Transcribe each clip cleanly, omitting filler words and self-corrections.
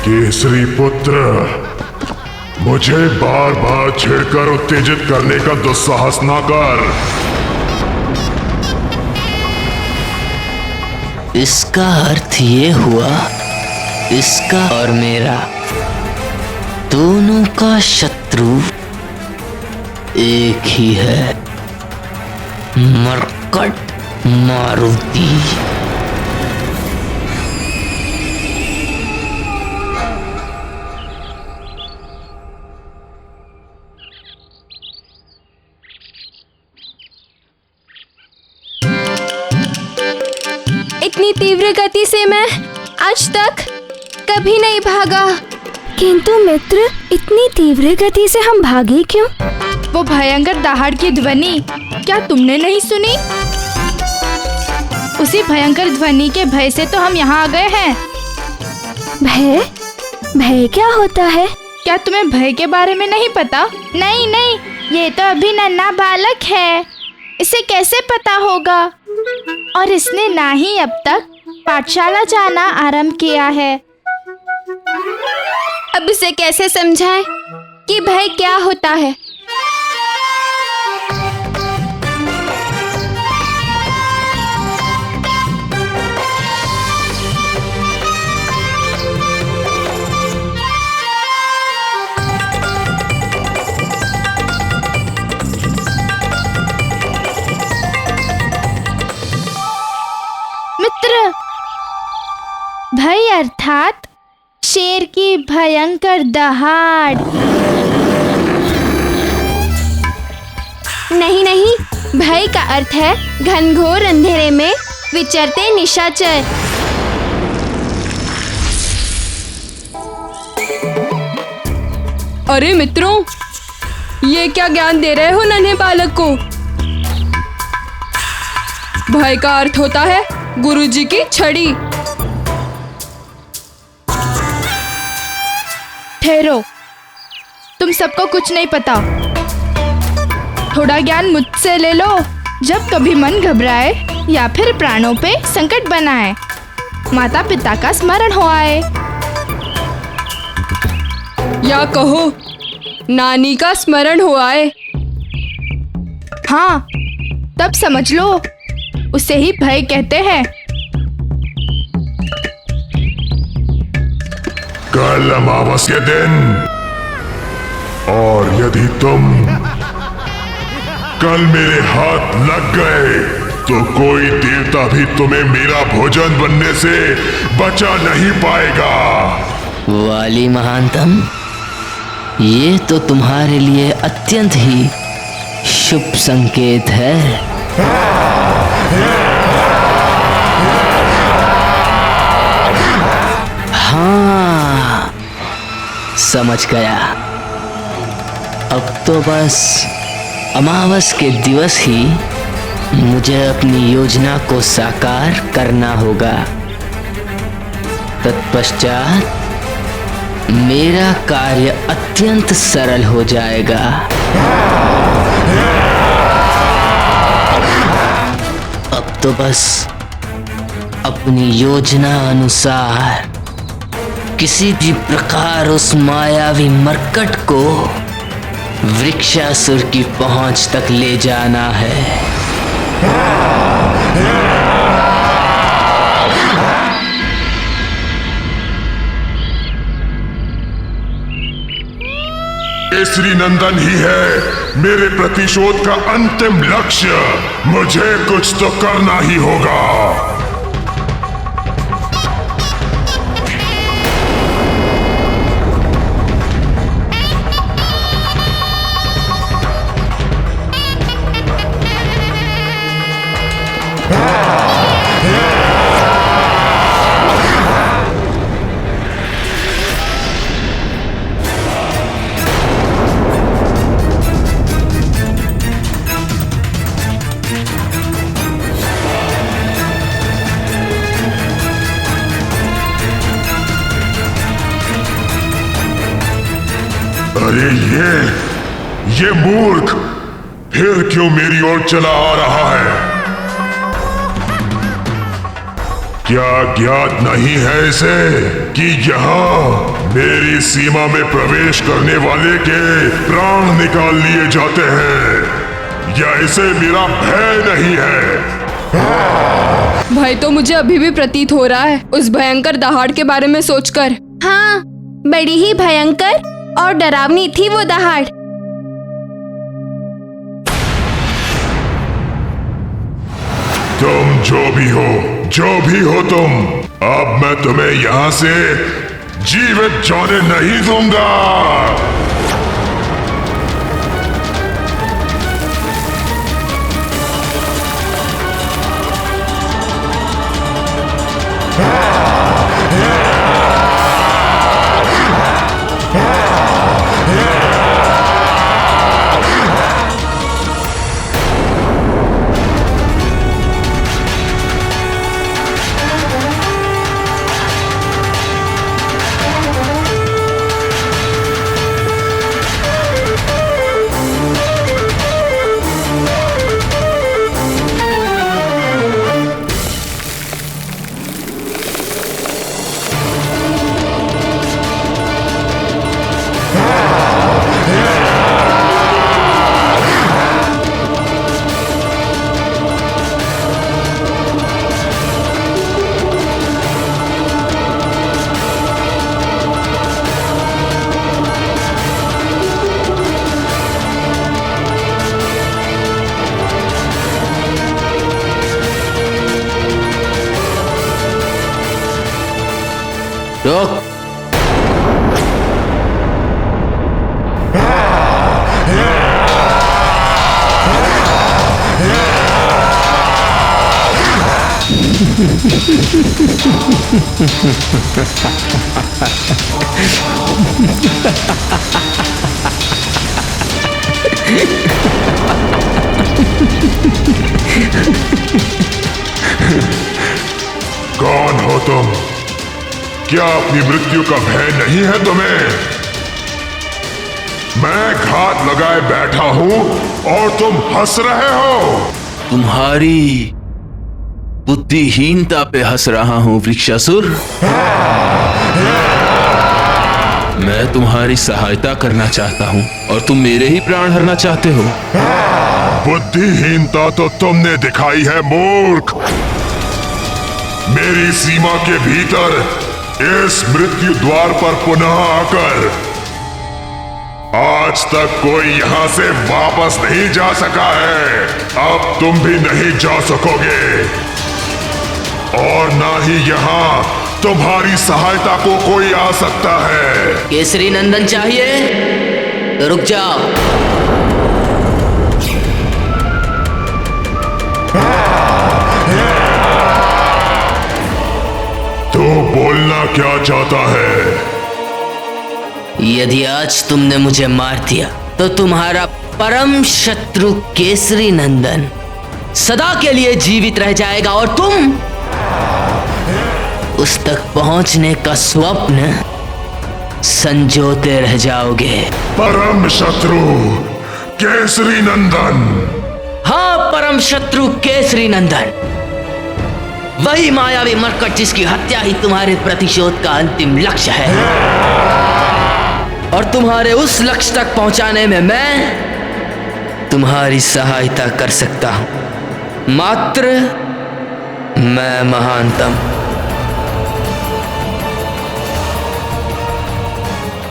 केसरी पुत्र, मुझे बार बार छेड़कर उत्तेजित करने का दुस्साहस ना कर। इसका अर्थ ये हुआ, इसका और मेरा दोनों का शत्रु एक ही है, मरकट मारुति। इतनी तीव्र गति से मैं आज तक कभी नहीं भागा। किंतु मित्र, इतनी तीव्र गति से हम भागे क्यों? वो भयंकर दहाड़ की ध्वनि क्या तुमने नहीं सुनी? उसी भयंकर ध्वनि के भय से तो हम यहाँ आ गए हैं। भय? भय क्या होता है? क्या तुम्हें भय के बारे में नहीं पता? नहीं नहीं, ये तो अभी नन्हा बालक है, इसे कैसे पता होगा? और इसने ना ही अब तक पाठशाला जाना आरंभ किया है। अब इसे कैसे समझाएं कि भय क्या होता है? मित्र, भय अर्थात शेर की भयंकर दहाड़। नहीं नहीं, भय का अर्थ है घनघोर अंधेरे में विचरते निशाचर। अरे मित्रों, ये क्या ज्ञान दे रहे हो नन्हे बालक को? भय का अर्थ होता है गुरुजी की छड़ी। ठहरो, तुम सबको कुछ नहीं पता। थोड़ा ज्ञान मुझसे ले लो। जब कभी मन घबराए या फिर प्राणों पे संकट बनाए, माता पिता का स्मरण हो आए, या कहो नानी का स्मरण हो आए, हाँ तब समझ लो, उसे ही भय कहते हैं। कल अमावस के दिन, और यदि तुम कल मेरे हाथ लग गए तो कोई देवता भी तुम्हें मेरा भोजन बनने से बचा नहीं पाएगा। वाली महानतम, ये तो तुम्हारे लिए अत्यंत ही शुभ संकेत है। हाँ, समझ गया। अब तो बस अमावस के दिवस ही मुझे अपनी योजना को साकार करना होगा। तत्पश्चात मेरा कार्य अत्यंत सरल हो जाएगा। अब तो बस अपनी योजना अनुसार किसी भी प्रकार उस मायावी मरकट को वृक्षासुर की पहुंच तक ले जाना है। केसरी नंदन ही है मेरे प्रतिशोध का अंतिम लक्ष्य। मुझे कुछ तो करना ही होगा। अरे ये मूर्ख फिर क्यों मेरी ओर चला आ रहा है? क्या ज्ञात नहीं है इसे कि यहाँ मेरी सीमा में प्रवेश करने वाले के प्राण निकाल लिए जाते हैं, या इसे मेरा भय नहीं है? भय तो मुझे अभी भी प्रतीत हो रहा है उस भयंकर दहाड़ के बारे में सोचकर। हाँ, बड़ी ही भयंकर और डरावनी थी वो दहाड़। तुम जो भी हो तुम, अब मैं तुम्हें यहाँ से जीवित जाने नहीं दूंगा। रोक। कौन हो तुम? क्या अपनी मृत्यु का भय नहीं है तुम्हें? मैं घात लगाए बैठा हूं और तुम हंस रहे हो। तुम्हारी बुद्धिहीनता पे हंस रहा हूं वृक्षासुर। मैं तुम्हारी सहायता करना चाहता हूं और तुम मेरे ही प्राण हरना चाहते हो। बुद्धिहीनता तो तुमने दिखाई है मूर्ख। मेरी सीमा के भीतर इस मृत्यु द्वार पर पुनः आकर आज तक कोई यहां से वापस नहीं जा सका है। अब तुम भी नहीं जा सकोगे और ना ही यहां तुम्हारी सहायता को कोई आ सकता है। केसरी नंदन चाहिए तो रुक जाओ। तो बोलना क्या चाहता है? यदि आज तुमने मुझे मार दिया तो तुम्हारा परम शत्रु केसरी नंदन सदा के लिए जीवित रह जाएगा और तुम उस तक पहुंचने का स्वप्न संजोते रह जाओगे। परम शत्रु केसरी नंदन। हाँ, परम शत्रु केसरी नंदन, वही मायावी मरकट जिसकी हत्या ही तुम्हारे प्रतिशोध का अंतिम लक्ष्य है। और तुम्हारे उस लक्ष्य तक पहुंचाने में मैं तुम्हारी सहायता कर सकता हूं, मात्र मैं महानतम।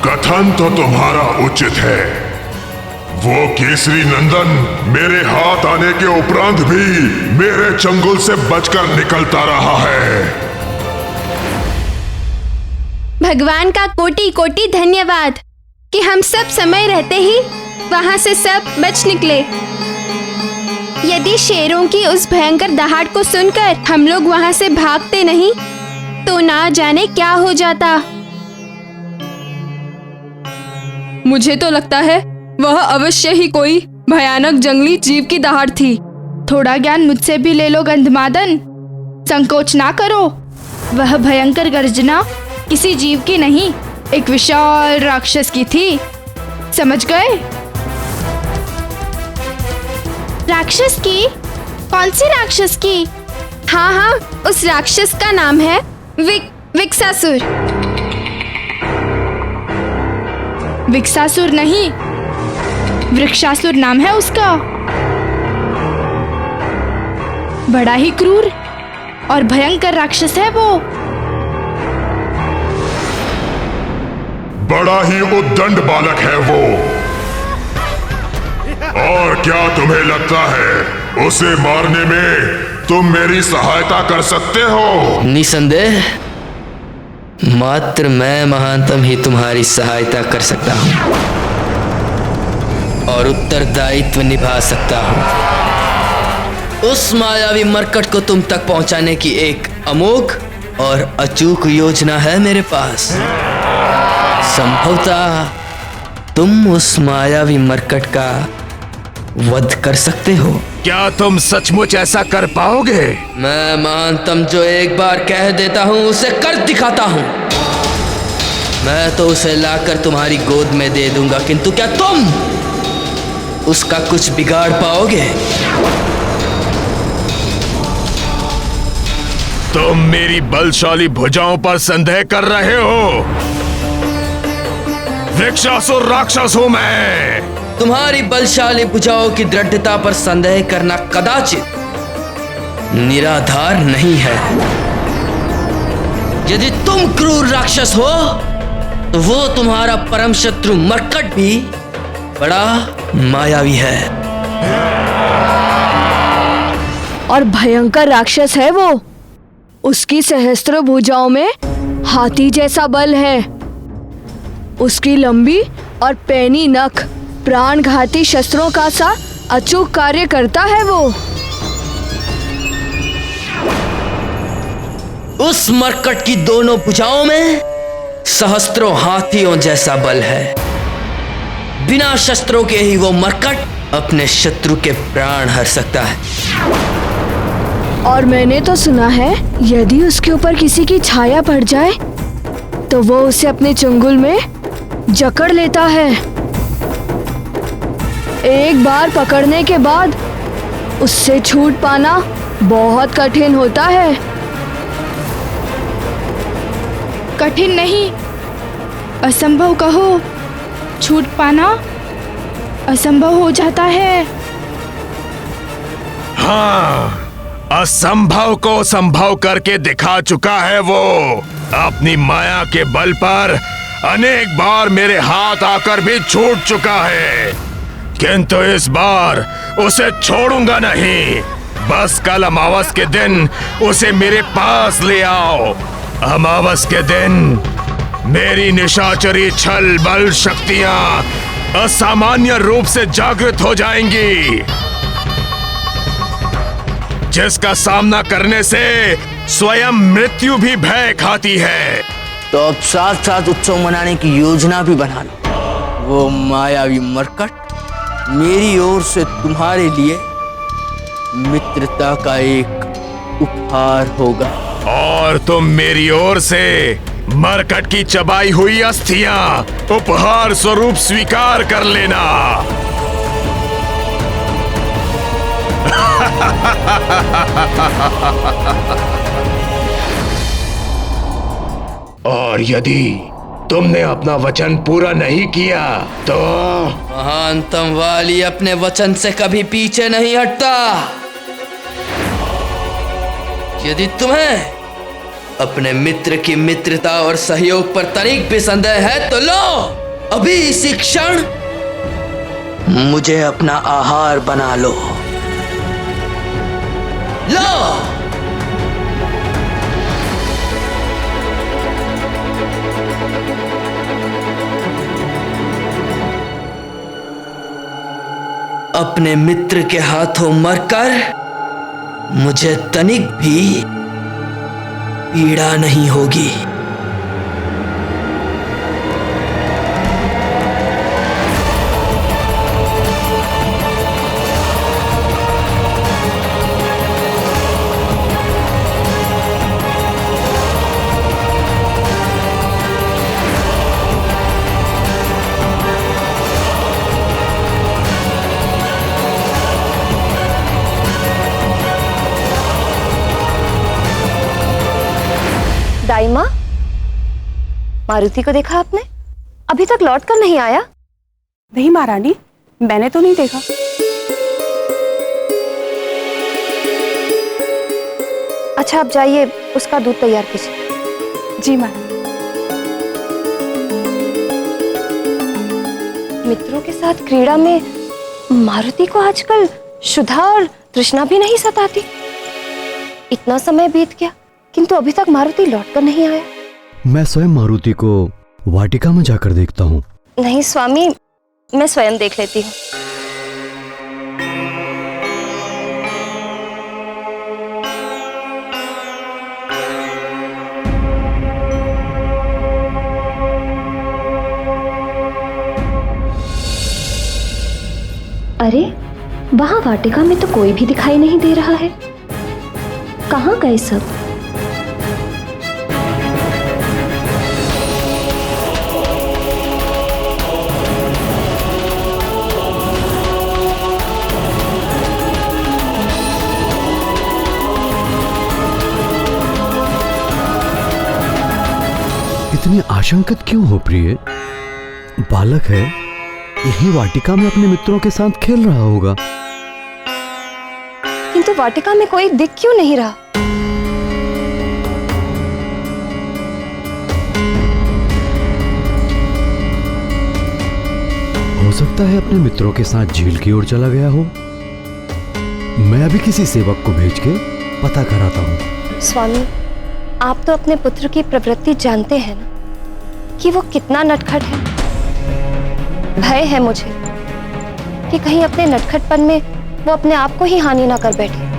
कथन तो तुम्हारा उचित है। वो केसरी नंदन मेरे हाथ आने के उपरांत भी मेरे चंगुल से बचकर निकलता रहा है। भगवान का कोटि कोटि धन्यवाद कि हम सब समय रहते ही वहां से सब बच निकले। यदि शेरों की उस भयंकर दहाड़ को सुनकर हम लोग वहां से भागते नहीं तो ना जाने क्या हो जाता। मुझे तो लगता है वह अवश्य ही कोई भयानक जंगली जीव की दहाड़ थी। थोड़ा ज्ञान मुझसे भी ले लो गंधमादन, संकोच ना करो। वह भयंकर गर्जना किसी जीव की नहीं, एक विशाल राक्षस की थी, समझ गए? राक्षस की? कौन सी राक्षस की? हाँ हाँ, उस राक्षस का नाम है विक्सासुर। विक्सासुर नहीं, वृक्षासुर नाम है उसका। बड़ा ही क्रूर और भयंकर राक्षस है वो। बड़ा ही उद्दंड बालक है वो। और क्या तुम्हें लगता है उसे मारने में तुम मेरी सहायता कर सकते हो? निसंदेह मात्र मैं महानतम ही तुम्हारी सहायता कर सकता हूं और उत्तरदायित्व निभा सकता हूं। उस मायावी मरकट को तुम तक पहुंचाने की एक अमोघ और अचूक योजना है मेरे पास। संभवतः तुम उस मायावी मरकट का वध कर सकते हो। क्या तुम सचमुच ऐसा कर पाओगे? मैं महानतम जो एक बार कह देता हूं उसे कर दिखाता हूं। मैं तो उसे लाकर तुम्हारी गोद में दे दूंगा, किंतु क्या तुम उसका कुछ बिगाड़ पाओगे? तुम मेरी बलशाली भुजाओं पर संदेह कर रहे हो? वृक्षासुर राक्षस हूं मैं। तुम्हारी बलशाली भुजाओं की दृढ़ता पर संदेह करना कदाचित निराधार नहीं है। यदि तुम क्रूर राक्षस हो तो वो तुम्हारा परम शत्रु मरकट भी बड़ा मायावी है और भयंकर राक्षस है वो। उसकी सहस्त्र भुजाओं में हाथी जैसा बल है। उसकी लंबी और पैनी नख प्राणघाती शस्त्रों का सा अचूक कार्य करता है वो। उस मरकट की दोनों भुजाओं में सहस्त्रों हाथियों जैसा बल है। बिना शस्त्रों के ही वो मरकट अपने शत्रु के प्राण हर सकता है। और मैंने तो सुना है यदि उसके ऊपर किसी की छाया पड़ जाए तो वो उसे अपने चंगुल में जकड़ लेता है। एक बार पकड़ने के बाद उससे छूट पाना बहुत कठिन होता है। कठिन नहीं, असंभव कहो। छूट पाना असंभव हो जाता है। हाँ, असंभव को संभव करके दिखा चुका है वो। अपनी माया के बल पर अनेक बार मेरे हाथ आकर भी छूट चुका है, किंतु इस बार उसे छोड़ूंगा नहीं। बस कल अमावस के दिन उसे मेरे पास ले आओ। अमावस के दिन मेरी निशाचरी छल बल शक्तियां असामान्य रूप से जागृत हो जाएंगी, जिसका सामना करने से स्वयं मृत्यु भी भय खाती है। तो अब साथ साथ उत्सव मनाने की योजना भी बना लो। वो मायावी मरकट मेरी ओर से तुम्हारे लिए मित्रता का एक उपहार होगा। और तुम मेरी ओर से मरकट की चबाई हुई अस्थियां उपहार स्वरूप स्वीकार कर लेना। और यदि तुमने अपना वचन पूरा नहीं किया तो महानतम वाली अपने वचन से कभी पीछे नहीं हटता। यदि तुम्हें अपने मित्र की मित्रता और सहयोग पर तनिक भी संदेह है तो लो, अभी इसी क्षण मुझे अपना आहार बना लो। लो, अपने मित्र के हाथों मरकर मुझे तनिक भी पीड़ा नहीं होगी। मारुति को देखा आपने? अभी तक लौट कर नहीं आया। नहीं महारानी, मैंने तो नहीं देखा। अच्छा, आप जाइए, उसका दूध तैयार कीजिए। जी माँ। मित्रों के साथ क्रीड़ा में मारुति को आजकल शुद्धा और तृष्णा भी नहीं सताती। इतना समय बीत गया किंतु अभी तक मारुति लौटकर नहीं आया। मैं स्वयं मारुति को वाटिका में जाकर देखता हूँ। नहीं स्वामी, मैं स्वयं देख लेती हूँ। अरे, वहां वाटिका में तो कोई भी दिखाई नहीं दे रहा है। कहाँ गए सब? इतनी आशंकित क्यों हो प्रिय? बालक है, यही वाटिका में अपने मित्रों के साथ खेल रहा होगा। किंतु वाटिका में कोई दिख क्यों नहीं रहा? हो सकता है अपने मित्रों के साथ झील की ओर चला गया हो। मैं अभी किसी सेवक को भेज के पता कराता हूँ। स्वामी, आप तो अपने पुत्र की प्रवृत्ति जानते हैं ना, कि वो कितना नटखट है। भय है मुझे कि कहीं अपने नटखटपन में वो अपने आप को ही हानि ना कर बैठे।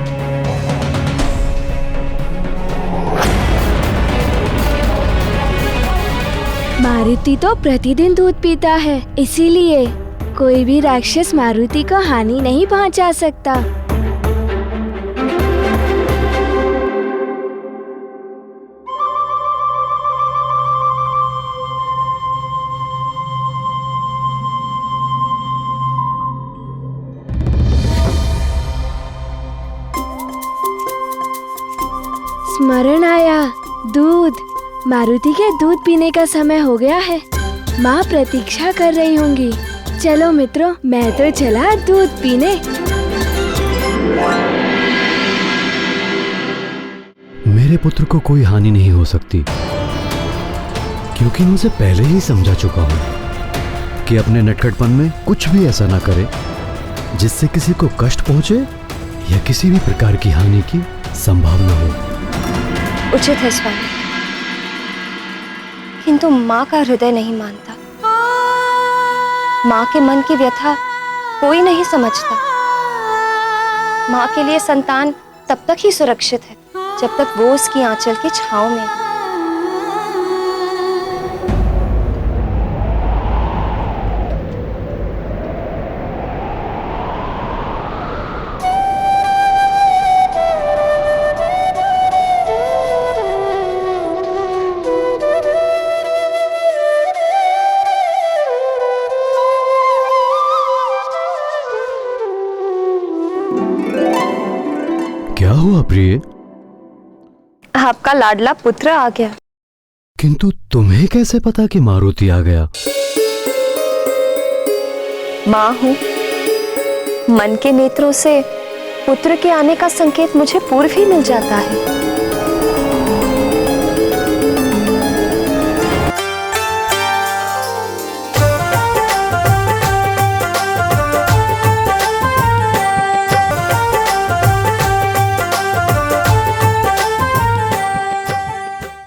मारुति तो प्रतिदिन दूध पीता है, इसीलिए कोई भी राक्षस मारुति को हानि नहीं पहुंचा सकता। स्मरण आया, दूध। मारुति के दूध पीने का समय हो गया है। माँ प्रतीक्षा कर रही होंगी। चलो मित्रों, मैं तो चला दूध पीने। मेरे पुत्र को कोई हानि नहीं हो सकती, क्योंकि मैं उसे पहले ही समझा चुका हूँ कि अपने नटखटपन में कुछ भी ऐसा ना करे जिससे किसी को कष्ट पहुंचे या किसी भी प्रकार की हानि की संभावना हो। उचित है स्वामी, किंतु माँ का हृदय नहीं मानता। माँ के मन की व्यथा कोई नहीं समझता। माँ के लिए संतान तब तक ही सुरक्षित है जब तक वो उसकी आंचल की छांव में है। क्या हुआ प्रिय? आपका लाडला पुत्र आ गया। किंतु तुम्हें कैसे पता कि मारुति आ गया? माँ हूँ, मन के नेत्रों से पुत्र के आने का संकेत मुझे पूर्व ही मिल जाता है।